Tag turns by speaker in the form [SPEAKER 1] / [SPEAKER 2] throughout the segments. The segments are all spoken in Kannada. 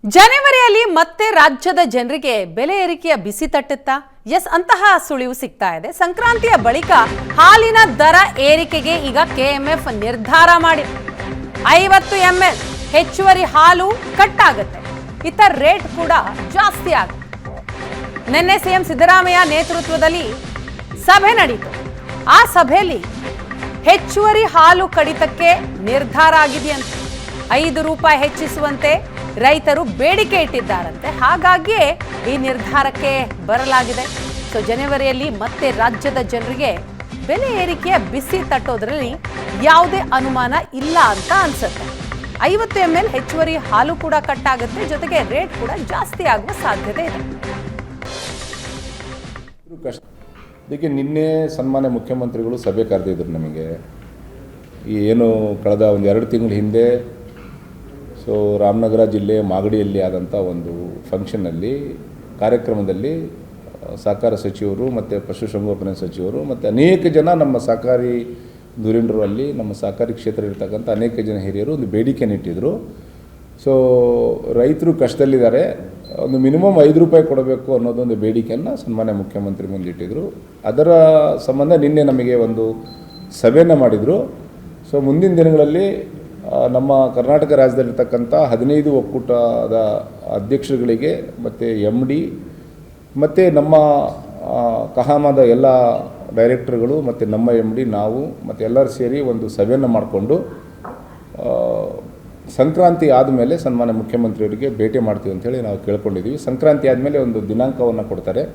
[SPEAKER 1] ಜನವರಿಯಲ್ಲಿ ಮತ್ತೆ ರಾಜ್ಯದ ಜನರಿಗೆ ಬೆಲೆ ಏರಿಕೆಯ ಬಿಸಿ ತಟ್ಟುತ್ತಾ? ಎಸ್, ಅಂತಹ ಸುಳಿವು ಸಿಗ್ತಾ ಇದೆ. ಸಂಕ್ರಾಂತಿಯ ಬಳಿಕ ಹಾಲಿನ ದರ ಏರಿಕೆಗೆ ಈಗ ಕೆಎಂಎಫ್ ನಿರ್ಧಾರ ಮಾಡಿದೆ. 50 ml ಹೆಚ್ಚುವರಿ ಹಾಲು ಕಟ್ ಆಗುತ್ತೆ. ಇತರ ರೇಟ್ ಕೂಡ ಜಾಸ್ತಿ ಆಗುತ್ತೆ. ನಿನ್ನೆ ಸಿಎಂ ಸಿದ್ದರಾಮಯ್ಯ ನೇತೃತ್ವದಲ್ಲಿ ಸಭೆ ನಡೆಯಿತು. ಆ ಸಭೆಯಲ್ಲಿ ಹೆಚ್ಚುವರಿ ಹಾಲು ಕಡಿತಕ್ಕೆ ನಿರ್ಧಾರ ಆಗಿದೆಯಂತೆ. 5 ರೂಪಾಯಿ ಹೆಚ್ಚಿಸುವಂತೆ ರೈತರು ಬೇಡಿಕೆ ಇಟ್ಟಿದ್ದಾರಂತೆ. ಹಾಗಾಗಿಯೇ ಈ ನಿರ್ಧಾರಕ್ಕೆ ಬರಲಾಗಿದೆ. ಸೊ ಜನವರಿಯಲ್ಲಿ ಮತ್ತೆ ರಾಜ್ಯದ ಜನರಿಗೆ ಬೆಲೆ ಏರಿಕೆಯ ಬಿಸಿ ತಟ್ಟೋದ್ರಲ್ಲಿ ಯಾವುದೇ ಅನುಮಾನ ಇಲ್ಲ ಅಂತ ಅನ್ಸುತ್ತೆ. 50 ml ಹೆಚ್ಚುವರಿ ಹಾಲು ಕೂಡ ಕಟ್ ಆಗುತ್ತೆ, ಜೊತೆಗೆ ರೇಟ್ ಕೂಡ ಜಾಸ್ತಿ ಆಗುವ ಸಾಧ್ಯತೆ ಇದೆ.
[SPEAKER 2] ಅದಕ್ಕೆ ನಿನ್ನೆ ಸನ್ಮಾನ್ಯ ಮುಖ್ಯಮಂತ್ರಿಗಳು ಸಭೆ ಕರೆದಿದ್ರು ನಮಗೆ. ಏನು ಕಳೆದ 1-2 ತಿಂಗಳ ಹಿಂದೆ ರಾಮನಗರ ಜಿಲ್ಲೆ ಮಾಗಡಿಯಲ್ಲಿ ಆದಂಥ ಒಂದು ಫಂಕ್ಷನ್ನಲ್ಲಿ ಕಾರ್ಯಕ್ರಮದಲ್ಲಿ ಸಹಕಾರ ಸಚಿವರು ಮತ್ತು ಪಶುಸಂಗೋಪನಾ ಸಚಿವರು ಮತ್ತು ಅನೇಕ ಜನ ನಮ್ಮ ಸಹಕಾರಿ ಧುರೀಣರು, ಅಲ್ಲಿ ನಮ್ಮ ಸಹಕಾರಿ ಕ್ಷೇತ್ರ ಇರ್ತಕ್ಕಂಥ ಅನೇಕ ಜನ ಹಿರಿಯರು ಒಂದು ಬೇಡಿಕೆಯನ್ನು ಇಟ್ಟಿದ್ದರು. ರೈತರು ಕಷ್ಟದಲ್ಲಿದ್ದಾರೆ, ಒಂದು ಮಿನಿಮಮ್ 5 ರೂಪಾಯಿ ಕೊಡಬೇಕು ಅನ್ನೋದೊಂದು ಬೇಡಿಕೆಯನ್ನು ಸನ್ಮಾನ್ಯ ಮುಖ್ಯಮಂತ್ರಿ ಮುಂದಿಟ್ಟಿದ್ರು. ಅದರ ಸಂಬಂಧ ನಿನ್ನೆ ನಮಗೆ ಒಂದು ಸಭೆಯನ್ನು ಮಾಡಿದರು. ಮುಂದಿನ ದಿನಗಳಲ್ಲಿ ನಮ್ಮ ಕರ್ನಾಟಕ ರಾಜ್ಯದಲ್ಲಿರ್ತಕ್ಕಂಥ 15 ಒಕ್ಕೂಟದ ಅಧ್ಯಕ್ಷರುಗಳಿಗೆ ಮತ್ತು MD ಮತ್ತು ನಮ್ಮ ಕಹಾಮದ ಎಲ್ಲ ಡೈರೆಕ್ಟರ್ಗಳು ಮತ್ತು ನಮ್ಮ MD ನಾವು ಮತ್ತು ಎಲ್ಲರೂ ಸೇರಿ ಒಂದು ಸಭೆಯನ್ನು ಮಾಡಿಕೊಂಡು ಸಂಕ್ರಾಂತಿ ಆದಮೇಲೆ ಸನ್ಮಾನ್ಯ ಮುಖ್ಯಮಂತ್ರಿಯವರಿಗೆ ಭೇಟಿ ಮಾಡ್ತೀವಿ ಅಂಥೇಳಿ ನಾವು ಕೇಳ್ಕೊಂಡಿದ್ದೀವಿ. ಸಂಕ್ರಾಂತಿ ಆದಮೇಲೆ ಒಂದು ದಿನಾಂಕವನ್ನು ಕೊಡ್ತಾರೆ.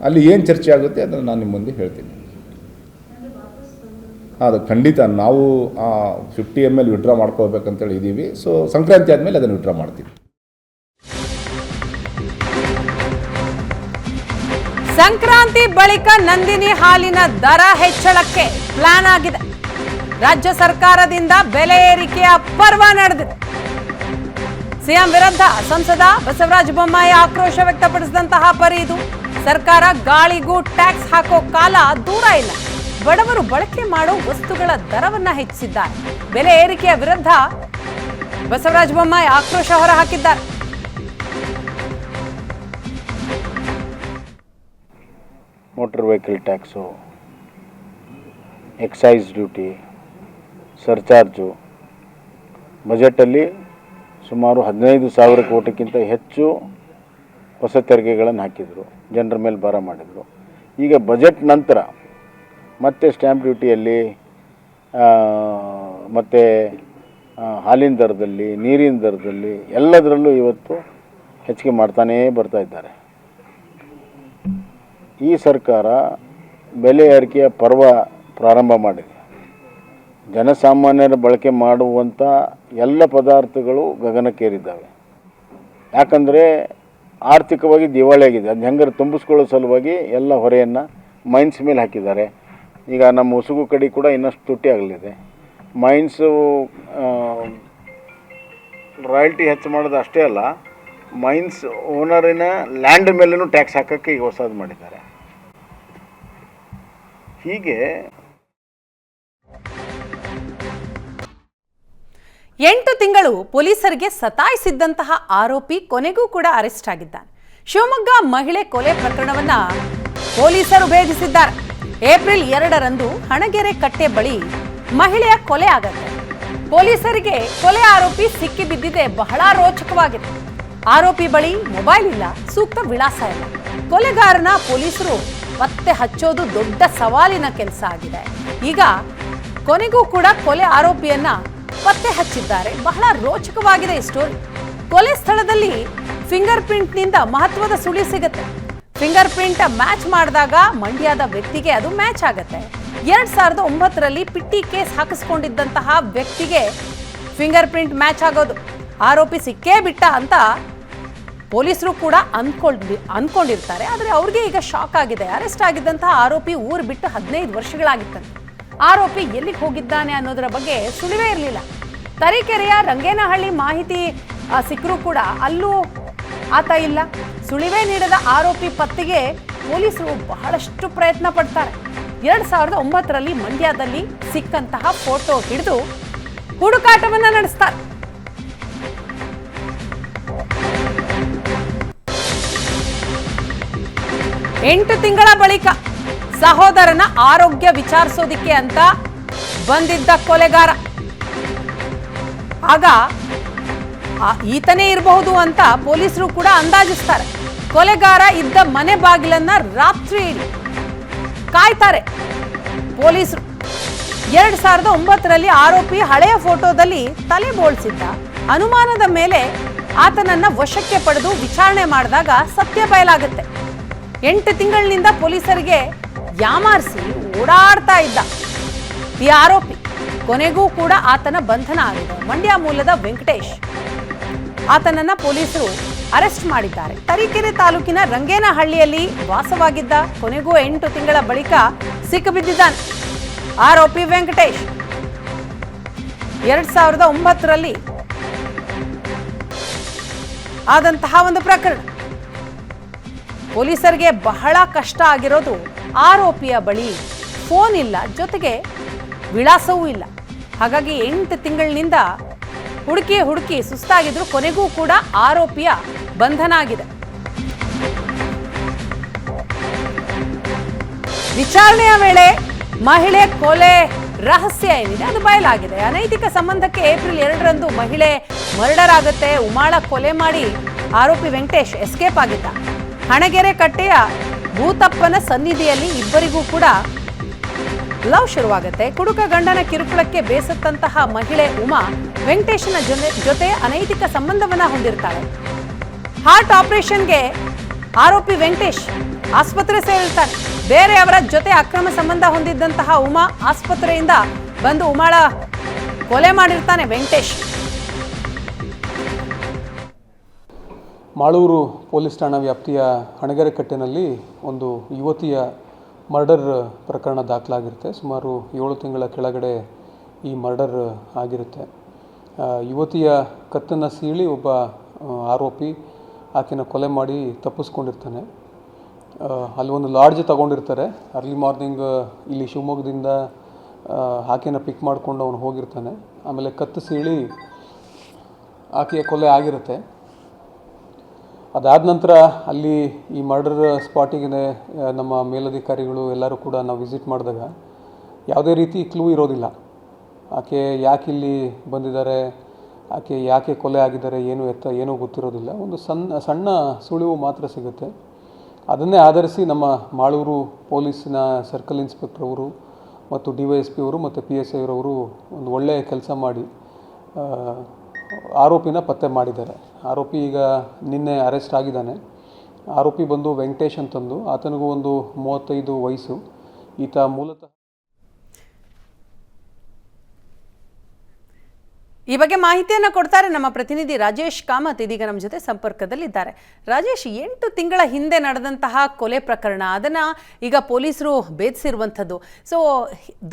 [SPEAKER 2] ಅಲ್ಲಿ ಏನು ಚರ್ಚೆ ಆಗುತ್ತೆ ಅದನ್ನು ನಾನು ನಿಮ್ಮ ಮುಂದೆ ಹೇಳ್ತೀನಿ. ಅದು ಖಂಡಿತ ನಾವು 50 ml ವಿಡ್ರಾ ಮಾಡ್ಕೋಬೇಕಂತೇಳಿ ಇದ್ದೀವಿ. ಸಂಕ್ರಾಂತಿ ಆದಮೇಲೆ ಅದನ್ನು ವಿಡ್ರಾ ಮಾಡ್ತೀವಿ.
[SPEAKER 1] ಸಂಕ್ರಾಂತಿ ಬಳಿಕ ನಂದಿನಿ ಹಾಲಿನ ದರ ಹೆಚ್ಚಳಕ್ಕೆ ಪ್ಲಾನ್ ಆಗಿದೆ. ರಾಜ್ಯ ಸರ್ಕಾರದಿಂದ ಬೆಲೆ ಏರಿಕೆಯ ಪರ್ವ ನಡೆದಿದೆ. ಸಿಎಂ ವಿರುದ್ಧ ಸಂಸದ ಬಸವರಾಜ ಬೊಮ್ಮಾಯಿ ಆಕ್ರೋಶ ವ್ಯಕ್ತಪಡಿಸಿದಂತಹ ಪರಿ ಇದು. ಸರ್ಕಾರ ಗಾಳಿಗೂ ಟ್ಯಾಕ್ಸ್ ಹಾಕೋ ಕಾಲ ದೂರ ಇಲ್ಲ. ಬಡವರು ಬಳಕೆ ಮಾಡೋ ವಸ್ತುಗಳ ದರವನ್ನ ಹೆಚ್ಚಿಸಿದ್ದಾರೆ. ಬೆಲೆ ಏರಿಕೆಯ ವಿರುದ್ಧ ಬಸವರಾಜ ಬೊಮ್ಮಾಯಿ ಆಕ್ರೋಶ ಹೊರಹಾಕಿದ್ದಾರೆ.
[SPEAKER 3] Motor vehicle tax, excise duty, surcharge ಬಜೆಟಲ್ಲಿ ಸುಮಾರು 15,000 ಕೋಟಿಗಿಂತ ಹೆಚ್ಚು ಹೊಸ ತೆರಿಗೆಗಳನ್ನು ಹಾಕಿದರು, ಜನರ ಮೇಲೆ ಭಾರ ಮಾಡಿದರು. ಈಗ ಬಜೆಟ್ ನಂತರ ಮತ್ತೆ ಸ್ಟ್ಯಾಂಪ್ ಡ್ಯೂಟಿಯಲ್ಲಿ ಮತ್ತು ಹಾಲಿನ ದರದಲ್ಲಿ, ನೀರಿನ ದರದಲ್ಲಿ ಎಲ್ಲದರಲ್ಲೂ ಇವತ್ತು ಹೆಚ್ಚಿಗೆ ಮಾಡ್ತಾನೇ ಬರ್ತಾ ಇದ್ದಾರೆ. ಈ ಸರ್ಕಾರ ಬೆಲೆ ಏರಿಕೆಯ ಪರ್ವ ಪ್ರಾರಂಭ ಮಾಡಿದೆ. ಜನಸಾಮಾನ್ಯರ ಬಳಕೆ ಮಾಡುವಂಥ ಎಲ್ಲ ಪದಾರ್ಥಗಳು ಗಗನಕ್ಕೇರಿದ್ದಾವೆ. ಯಾಕಂದರೆ ಆರ್ಥಿಕವಾಗಿ ದಿವಾಳಿಯಾಗಿದೆ. ಅದು ಹೆಂಗಾರು ತುಂಬಿಸ್ಕೊಳ್ಳೋ ಸಲುವಾಗಿ ಎಲ್ಲ ಹೊರೆಯನ್ನು ಮೈನ್ಸ್ ಮೇಲೆ ಹಾಕಿದ್ದಾರೆ. ಈಗ ನಮ್ಮ ಉಸುಗು ಕಡೆ ಕೂಡ ಇನ್ನಷ್ಟು ತುಟ್ಟಿ ಆಗಲಿದೆ. ಮೈನ್ಸು ರಾಯಲ್ಟಿ ಹೆಚ್ಚು ಮಾಡೋದು ಅಷ್ಟೇ ಅಲ್ಲ, ಮೈನ್ಸ್ ಓನರಿನ ಲ್ಯಾಂಡ್ ಮೇಲೂ ಟ್ಯಾಕ್ಸ್ ಹಾಕೋಕ್ಕೆ ಈಗ ಹೊಸದು ಮಾಡಿದ್ದಾರೆ. ಹೀಗೆ
[SPEAKER 1] 8 ತಿಂಗಳು ಪೊಲೀಸರಿಗೆ ಸತಾಯಿಸಿದ್ದಂತಹ ಆರೋಪಿ ಕೊನೆಗೂ ಕೂಡ ಅರೆಸ್ಟ್ ಆಗಿದ್ದಾನೆ. ಶಿವಮೊಗ್ಗ ಮಹಿಳೆ ಕೊಲೆ ಪ್ರಕರಣವನ್ನ ಪೊಲೀಸರು ಭೇದಿಸಿದ್ದಾರೆ. ಏಪ್ರಿಲ್ 2ರಂದು ಹಣಗೆರೆ ಕಟ್ಟೆ ಬಳಿ ಮಹಿಳೆಯ ಕೊಲೆ ಆಗತ್ತೆ. ಪೊಲೀಸರಿಗೆ ಕೊಲೆ ಆರೋಪಿ ಸಿಕ್ಕಿ ಬಿದ್ದಿದೆ ಬಹಳ ರೋಚಕವಾಗಿದೆ. ಆರೋಪಿ ಬಳಿ ಮೊಬೈಲ್ ಇಲ್ಲ, ಸೂಕ್ತ ವಿಳಾಸ ಇಲ್ಲ. ಕೊಲೆಗಾರನ ಪೊಲೀಸರು ಪತ್ತೆ ಹಚ್ಚೋದು ದೊಡ್ಡ ಸವಾಲಿನ ಕೆಲಸ ಆಗಿದೆ. ಈಗ ಕೊನೆಗೂ ಕೂಡ ಕೊಲೆ ಆರೋಪಿಯನ್ನ ಪತ್ತೆ ಹಚ್ಚಿದ್ದಾರೆ. ಬಹಳ ರೋಚಕವಾಗಿದೆ ಈ ಸ್ಟೋರಿ. ಕೊಲೆ ಸ್ಥಳದಲ್ಲಿ ಫಿಂಗರ್ ಪ್ರಿಂಟ್ನಿಂದ ಮಹತ್ವದ ಸುಳಿ ಸಿಗುತ್ತೆ. ಫಿಂಗರ್ ಪ್ರಿಂಟ್ ಮ್ಯಾಚ್ ಮಾಡಿದಾಗ ಮಂಡ್ಯದ ವ್ಯಕ್ತಿಗೆ ಅದು ಮ್ಯಾಚ್ ಆಗುತ್ತೆ. 2009ರಲ್ಲಿ ಪಿಟ್ಟಿ ಕೇಸ್ ಹಾಕಿಸ್ಕೊಂಡಿದ್ದಂತಹ ವ್ಯಕ್ತಿಗೆ ಫಿಂಗರ್ ಪ್ರಿಂಟ್ ಮ್ಯಾಚ್ ಆಗೋದು. ಆರೋಪಿ ಸಿಕ್ಕೇ ಬಿಟ್ಟ ಅಂತ ಪೊಲೀಸರು ಕೂಡ ಅನ್ಕೊಂಡಿರ್ತಾರೆ. ಆದರೆ ಅವ್ರಿಗೆ ಈಗ ಶಾಕ್ ಆಗಿದೆ. ಅರೆಸ್ಟ್ ಆಗಿದ್ದಂತಹ ಆರೋಪಿ ಊರು ಬಿಟ್ಟು 15 ವರ್ಷಗಳಾಗಿತ್ತಂತೆ. ಆರೋಪಿ ಎಲ್ಲಿಗೆ ಹೋಗಿದ್ದಾನೆ ಅನ್ನೋದರ ಬಗ್ಗೆ ಸುಳಿವೇ ಇರಲಿಲ್ಲ. ತರೀಕೆರೆಯ ರಂಗೇನಹಳ್ಳಿ ಮಾಹಿತಿ ಸಿಕ್ಕರೂ ಕೂಡ ಅಲ್ಲೂ ಆತ ಇಲ್ಲ. ಸುಳಿವೇ ನೀಡದ ಆರೋಪಿ ಪತ್ತೆಗೆ ಪೊಲೀಸರು ಬಹಳಷ್ಟು ಪ್ರಯತ್ನ ಪಡ್ತಾರೆ. 2009ರಲ್ಲಿ ಮಂಡ್ಯದಲ್ಲಿ ಸಿಕ್ಕಂತಹ ಫೋಟೋ ಹಿಡಿದು ಹುಡುಕಾಟವನ್ನ ನಡೆಸ್ತಾರೆ. 8 ತಿಂಗಳ ಬಳಿಕ ಸಹೋದರನ ಆರೋಗ್ಯ ವಿಚಾರಿಸೋದಿಕ್ಕೆ ಅಂತ ಬಂದಿದ್ದ ಕೊಲೆಗಾರ. ಆಗ ಈತನೇ ಇರಬಹುದು ಅಂತ ಪೊಲೀಸರು ಕೂಡ ಅಂದಾಜಿಸ್ತಾರೆ. ಕೊಲೆಗಾರ ಇದ್ದ ಮನೆ ಬಾಗಿಲನ್ನ ರಾತ್ರಿ ಇಡೀ ಕಾಯ್ತಾರೆ ಪೊಲೀಸರು. 2009ರಲ್ಲಿ ಆರೋಪಿ ಹಳೆಯ ಫೋಟೋದಲ್ಲಿ ತಲೆ ಬೋಳ್ಸಿದ್ದ. ಅನುಮಾನದ ಮೇಲೆ ಆತನನ್ನ ವಶಕ್ಕೆ ಪಡೆದು ವಿಚಾರಣೆ ಮಾಡಿದಾಗ ಸತ್ಯ ಬಯಲಾಗುತ್ತೆ. 8 ತಿಂಗಳಿನಿಂದ ಪೊಲೀಸರಿಗೆ ಯಾಮಾರಿಸಿ ಓಡಾಡ್ತಾ ಇದ್ದ ಈ ಆರೋಪಿ ಕೊನೆಗೂ ಕೂಡ ಆತನ ಬಂಧನ ಆಗಿದೆ. ಮಂಡ್ಯ ಮೂಲದ ವೆಂಕಟೇಶ್, ಆತನನ್ನ ಪೊಲೀಸರು ಅರೆಸ್ಟ್ ಮಾಡಿದ್ದಾರೆ. ತರೀಕೆರೆ ತಾಲೂಕಿನ ರಂಗೇನಹಳ್ಳಿಯಲ್ಲಿ ವಾಸವಾಗಿದ್ದ. ಕೊನೆಗೂ 8 ತಿಂಗಳ ಬಳಿಕ ಸಿಕ್ಕಿಬಿದ್ದಿದ್ದಾನೆ ಆರೋಪಿ ವೆಂಕಟೇಶ್. 2009ರಲ್ಲಿ ಆದಂತಹ ಒಂದು ಪ್ರಕರಣ. ಪೊಲೀಸರಿಗೆ ಬಹಳ ಕಷ್ಟ ಆಗಿರೋದು ಆರೋಪಿಯ ಬಳಿ ಫೋನ್ ಇಲ್ಲ, ಜೊತೆಗೆ ವಿಳಾಸವೂ ಇಲ್ಲ. ಹಾಗಾಗಿ 8 ತಿಂಗಳಿನಿಂದ ಹುಡುಕಿ ಸುಸ್ತಾಗಿದ್ರು. ಕೊನೆಗೂ ಕೂಡ ಆರೋಪಿಯ ಬಂಧನ ಆಗಿದೆ. ವಿಚಾರಣೆಯ ವೇಳೆ ಮಹಿಳೆ ಕೊಲೆ ರಹಸ್ಯ ಏನಿದೆ ಅದು ಬಯಲಾಗಿದೆ. ಅನೈತಿಕ ಸಂಬಂಧಕ್ಕೆ ಏಪ್ರಿಲ್ 2ರಂದು ಮಹಿಳೆ ಮರ್ಡರ್ ಆಗುತ್ತೆ. ಉಮಾಳ ಕೊಲೆ ಮಾಡಿ ಆರೋಪಿ ವೆಂಕಟೇಶ್ ಎಸ್ಕೇಪ್ ಆಗಿದ್ದ. ಹಣಗೆರೆ ಕಟ್ಟೆಯ ಭೂತಪ್ಪನ ಸನ್ನಿಧಿಯಲ್ಲಿ ಇಬ್ಬರಿಗೂ ಕೂಡ ಲವ್ ಶುರುವಾಗುತ್ತೆ. ಕುಡುಕ ಗಂಡನ ಕಿರುಕುಳಕ್ಕೆ ಬೇಸತ್ತಂತಹ ಮಹಿಳೆ ಉಮಾ ವೆಂಕಟೇಶನ ಜೊತೆ ಅನೈತಿಕ ಸಂಬಂಧವನ್ನ ಹೊಂದಿರ್ತಾಳೆ. ಹಾರ್ಟ್ ಆಪರೇಷನ್ಗೆ ಆರೋಪಿ ವೆಂಕಟೇಶ್ ಆಸ್ಪತ್ರೆ ಸೇರಿರ್ತಾನೆ. ಬೇರೆಯವರ ಜೊತೆ ಅಕ್ರಮ ಸಂಬಂಧ ಹೊಂದಿದ್ದಂತಹ ಉಮಾ ಆಸ್ಪತ್ರೆಯಿಂದ ಬಂದು ಉಮಾಳ ಕೊಲೆ ಮಾಡಿರ್ತಾನೆ ವೆಂಕಟೇಶ್.
[SPEAKER 4] ಮಾಳೂರು ಪೊಲೀಸ್ ಠಾಣಾ ವ್ಯಾಪ್ತಿಯ ಹಣಗೆರೆ ಕಟ್ಟೆನಲ್ಲಿ ಒಂದು ಯುವತಿಯ ಮರ್ಡರ್ ಪ್ರಕರಣ ದಾಖಲಾಗಿರುತ್ತೆ. ಸುಮಾರು 7 ತಿಂಗಳ ಕೆಳಗಡೆ ಈ ಮರ್ಡರ್ ಆಗಿರುತ್ತೆ. ಯುವತಿಯ ಕತ್ತನ್ನು ಸೀಳಿ ಒಬ್ಬ ಆರೋಪಿ ಆಕೆನ ಕೊಲೆ ಮಾಡಿ ತಪ್ಪಿಸ್ಕೊಂಡಿರ್ತಾನೆ. ಅಲ್ಲಿ ಒಂದು ಲಾಡ್ಜ್ ತಗೊಂಡಿರ್ತಾರೆ. ಅರ್ಲಿ ಮಾರ್ನಿಂಗ್ ಇಲ್ಲಿ ಶಿವಮೊಗ್ಗದಿಂದ ಆಕೆನ ಪಿಕ್ ಮಾಡಿಕೊಂಡು ಅವನು ಹೋಗಿರ್ತಾನೆ. ಆಮೇಲೆ ಕತ್ತು ಸೀಳಿ ಆಕೆಯ ಕೊಲೆ ಆಗಿರುತ್ತೆ. ಅದಾದ ನಂತರ ಅಲ್ಲಿ ಈ ಮರ್ಡರ್ ಸ್ಪಾಟಿಗೆ ನಮ್ಮ ಮೇಲಧಿಕಾರಿಗಳು ಎಲ್ಲರೂ ಕೂಡ ನಾವು ವಿಸಿಟ್ ಮಾಡಿದಾಗ ಯಾವುದೇ ರೀತಿ ಕ್ಲೂ ಇರೋದಿಲ್ಲ. ಆಕೆ ಯಾಕೆ ಇಲ್ಲಿ ಬಂದಿದ್ದಾರೆ, ಆಕೆ ಯಾಕೆ ಕೊಲೆ ಆಗಿದ್ದಾರೆ, ಏನೂ ಗೊತ್ತಿರೋದಿಲ್ಲ. ಒಂದು ಸಣ್ಣ ಸುಳಿವು ಮಾತ್ರ ಸಿಗುತ್ತೆ. ಅದನ್ನೇ ಆಧರಿಸಿ ನಮ್ಮ ಮಾಳೂರು ಪೊಲೀಸಿನ ಸರ್ಕಲ್ ಇನ್ಸ್ಪೆಕ್ಟರ್ ಅವರು ಮತ್ತು DYSP ಅವರು ಮತ್ತು PSI ಅವರವರು ಒಂದು ಒಳ್ಳೆಯ ಕೆಲಸ ಮಾಡಿ ಆರೋಪಿನ ಪತ್ತೆ ಮಾಡಿದ್ದಾರೆ. ಆರೋಪಿ ಈಗ ನಿನ್ನೆ ಅರೆಸ್ಟ್ ಆಗಿದ್ದಾನೆ. ಆರೋಪಿ ಬಂದು ವೆಂಕಟೇಶ್ ಅಂತಂದು, ಆತನಿಗೂ ಒಂದು 35 ವಯಸ್ಸು. ಈತ ಮೂಲತಃ
[SPEAKER 1] ಈ ಬಗ್ಗೆ ಮಾಹಿತಿಯನ್ನು ಕೊಡ್ತಾರೆ ನಮ್ಮ ಪ್ರತಿನಿಧಿ ರಾಜೇಶ್ ಕಾಮತ್. ಇದೀಗ ನಮ್ಮ ಜೊತೆ ಸಂಪರ್ಕದಲ್ಲಿದ್ದಾರೆ. ರಾಜೇಶ್, 8 ತಿಂಗಳ ಹಿಂದೆ ನಡೆದಂತಹ ಕೊಲೆ ಪ್ರಕರಣ, ಅದನ್ನ ಈಗ ಪೊಲೀಸರು ಭೇದಿಸಿರುವಂಥದ್ದು. ಸೊ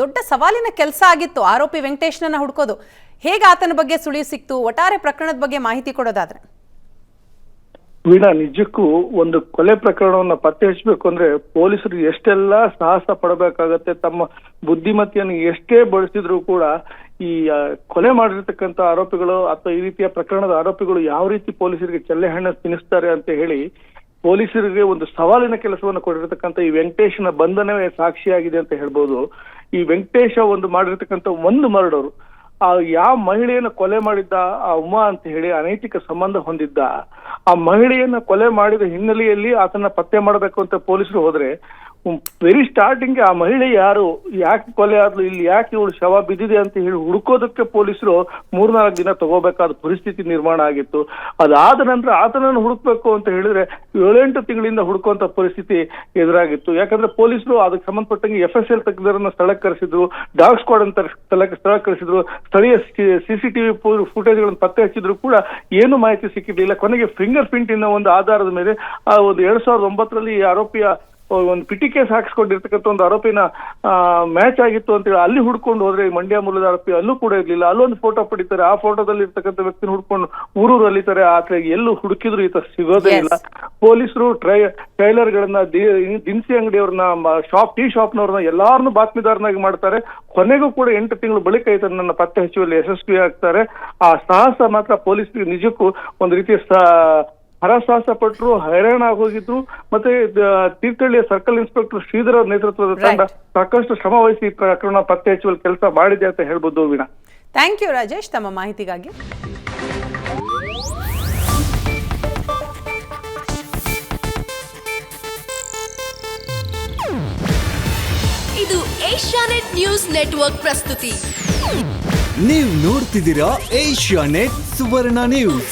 [SPEAKER 1] ದೊಡ್ಡ ಸವಾಲಿನ ಕೆಲಸ ಆಗಿತ್ತು ಆರೋಪಿ ವೆಂಕಟೇಶ್ನನ್ನ ಹುಡುಕೋದು. ಹೇಗೆ ಆತನ ಬಗ್ಗೆ ಸುಳಿವು ಸಿಕ್ತು? ಒಟ್ಟಾರೆ ಪ್ರಕರಣದ ಬಗ್ಗೆ ಮಾಹಿತಿ ಕೊಡೋದಾದ್ರೆ.
[SPEAKER 5] ವೀಣಾ, ನಿಜಕ್ಕೂ ಒಂದು ಕೊಲೆ ಪ್ರಕರಣವನ್ನ ಪತ್ತೆ ಹಚ್ಚಬೇಕು ಅಂದ್ರೆ ಪೊಲೀಸರು ಎಷ್ಟೆಲ್ಲ ಸಾಹಸ ಪಡಬೇಕಾಗತ್ತೆ, ತಮ್ಮ ಬುದ್ಧಿಮತಿಯನ್ನು ಎಷ್ಟೇ ಬಳಸಿದ್ರು ಕೂಡ ಈ ಕೊಲೆ ಮಾಡಿರ್ತಕ್ಕಂಥ ಆರೋಪಿಗಳು ಅಥವಾ ಈ ರೀತಿಯ ಪ್ರಕರಣದ ಆರೋಪಿಗಳು ಯಾವ ರೀತಿ ಪೊಲೀಸರಿಗೆ ಚೆಲ್ಲೆಹಣ್ಣು ತಿನ್ನಿಸ್ತಾರೆ ಅಂತ ಹೇಳಿ ಪೊಲೀಸರಿಗೆ ಒಂದು ಸವಾಲಿನ ಕೆಲಸವನ್ನು ಕೊಟ್ಟಿರ್ತಕ್ಕಂಥ ಈ ವೆಂಕಟೇಶನ ಬಂಧನವೇ ಸಾಕ್ಷಿಯಾಗಿದೆ ಅಂತ ಹೇಳ್ಬೋದು. ಈ ವೆಂಕಟೇಶ ಒಂದು ಮಾಡಿರ್ತಕ್ಕಂಥ ಒಂದು ಮರ್ಡರು, ಆ ಯಾವ ಮಹಿಳೆಯನ್ನ ಕೊಲೆ ಮಾಡಿದ್ದ ಆ ಉಮಾ ಅಂತ ಹೇಳಿ ಅನೈತಿಕ ಸಂಬಂಧ ಹೊಂದಿದ್ದ ಆ ಮಹಿಳೆಯನ್ನ ಕೊಲೆ ಮಾಡಿದ ಹಿನ್ನೆಲೆಯಲ್ಲಿ ಆತನ ಪತ್ತೆ ಮಾಡಬೇಕು ಅಂತ ಪೊಲೀಸರು ಹೋದ್ರೆ ವೆರಿ ಸ್ಟಾರ್ಟಿಂಗ್ ಆ ಮಹಿಳೆ ಯಾರು, ಯಾಕೆ ಕೊಲೆ ಆದ್ಲು, ಇಲ್ಲಿ ಯಾಕೆ ಇವಳು ಶವ ಬಿದ್ದಿದೆ ಅಂತ ಹೇಳಿ ಹುಡುಕೋದಕ್ಕೆ ಪೊಲೀಸರು 3-4 ದಿನ ತಗೋಬೇಕಾದ ಪರಿಸ್ಥಿತಿ ನಿರ್ಮಾಣ ಆಗಿತ್ತು. ಅದಾದ ನಂತರ ಆತನನ್ನು ಹುಡುಕ್ಬೇಕು ಅಂತ ಹೇಳಿದ್ರೆ 7-8 ತಿಂಗಳಿಂದ ಹುಡುಕುವಂತ ಪರಿಸ್ಥಿತಿ ಎದುರಾಗಿತ್ತು. ಯಾಕಂದ್ರೆ ಪೊಲೀಸರು ಅದಕ್ಕೆ ಸಂಬಂಧಪಟ್ಟಂಗೆ FSL ತಜ್ಞರನ್ನ ಸ್ಥಳಕ್ಕೆ ಕರೆಸಿದ್ರು, ಡಾಗ್ ಸ್ಕ್ವಾಡ್ ಅಂತ ಸ್ಥಳಕ್ಕೆ ಕರೆಸಿದ್ರು, ಸ್ಥಳೀಯ CCTV ಫುಟೇಜ್ಗಳನ್ನು ಪತ್ತೆ ಹಚ್ಚಿದ್ರು ಕೂಡ ಏನು ಮಾಹಿತಿ ಸಿಕ್ಕಿರ್ಲಿಲ್ಲ. ಕೊನೆಗೆ ಫಿಂಗರ್ ಪ್ರಿಂಟ್ ಇನ್ನ ಒಂದು ಆಧಾರದ ಮೇಲೆ ಆ ಒಂದು 2009ರಲ್ಲಿ ಈ ಆರೋಪಿಯ ಒಂದು ಪಿಟಿ ಕೇಸ್ ಹಾಕಿಸ್ಕೊಂಡಿರ್ತಕ್ಕಂಥ ಒಂದು ಆರೋಪಿನ ಮ್ಯಾಚ್ ಆಗಿತ್ತು ಅಂತ ಹೇಳಿ ಅಲ್ಲಿ ಹುಡ್ಕೊಂಡು ಹೋದ್ರೆ ಮಂಡ್ಯ ಮೂಲದ ಆರೋಪಿ ಅಲ್ಲೂ ಕೂಡ ಇರ್ಲಿಲ್ಲ. ಅಲ್ಲೊಂದು ಫೋಟೋ ಪಡಿತಾರೆ, ಆ ಫೋಟೋದಲ್ಲಿ ಇರ್ತಕ್ಕಂಥ ವ್ಯಕ್ತಿನ ಹುಡ್ಕೊಂಡು ಊರೂರು ಅಲ್ಲಿತಾರೆ. ಆತ ಎಲ್ಲೂ ಹುಡುಕಿದ್ರು ಈತ ಸಿಗೋದೇ ಇಲ್ಲ. ಪೊಲೀಸರು ಟ್ರೈಲರ್ ಗಳನ್ನ, ದಿನಸಿ ಅಂಗಡಿಯವ್ರನ್ನ, ಟೀ ಶಾಪ್ನವ್ರನ್ನ ಎಲ್ಲಾರನ್ನೂ ಬಾತ್ಮೀದಾರನಾಗಿ ಮಾಡ್ತಾರೆ. ಕೊನೆಗೂ ಕೂಡ 8 ತಿಂಗಳ ಬಳಿಕ ಈತನನ್ನ ಪತ್ತೆ ಹಚ್ಚುವಲ್ಲಿ ಯಶಸ್ವಿ ಆಗ್ತಾರೆ. ಆ ಸಾಹಸ ಮಾತ್ರ ಪೊಲೀಸರಿಗೆ ನಿಜಕ್ಕೂ ಒಂದು ರೀತಿಯ ಹರಸಾಹಸ ಪಟ್ಟರು, ಹೈರಾಣ ಆಗೋಗಿದ್ರು. ಮತ್ತೆ ತೀರ್ಥಹಳ್ಳಿಯ ಸರ್ಕಲ್ ಇನ್ಸ್ಪೆಕ್ಟರ್ ಶ್ರೀಧರ್ ಅವರ ನೇತೃತ್ವದ ತಂಡ ಸಾಕಷ್ಟು ಶ್ರಮ ವಹಿಸಿ ಈ ಪ್ರಕರಣ ಪತ್ತೆ ಹಚ್ಚುವಲ್ಲಿ ಕೆಲಸ ಮಾಡಿದೆ ಅಂತ ಹೇಳ್ಬೋದು ವೀಣಾ.
[SPEAKER 1] ಥ್ಯಾಂಕ್ ಯು ರಾಜೇಶ್ ತಮ್ಮ ಮಾಹಿತಿಗಾಗಿ.
[SPEAKER 6] ಇದು ಏಷ್ಯಾನೆಟ್ ನ್ಯೂಸ್ ನೆಟ್ವರ್ಕ್ ಪ್ರಸ್ತುತಿ.
[SPEAKER 7] ನೀವು ನೋಡ್ತಿದ್ದೀರಾ ಏಷ್ಯಾನೆಟ್ ಸುವರ್ಣ ನ್ಯೂಸ್.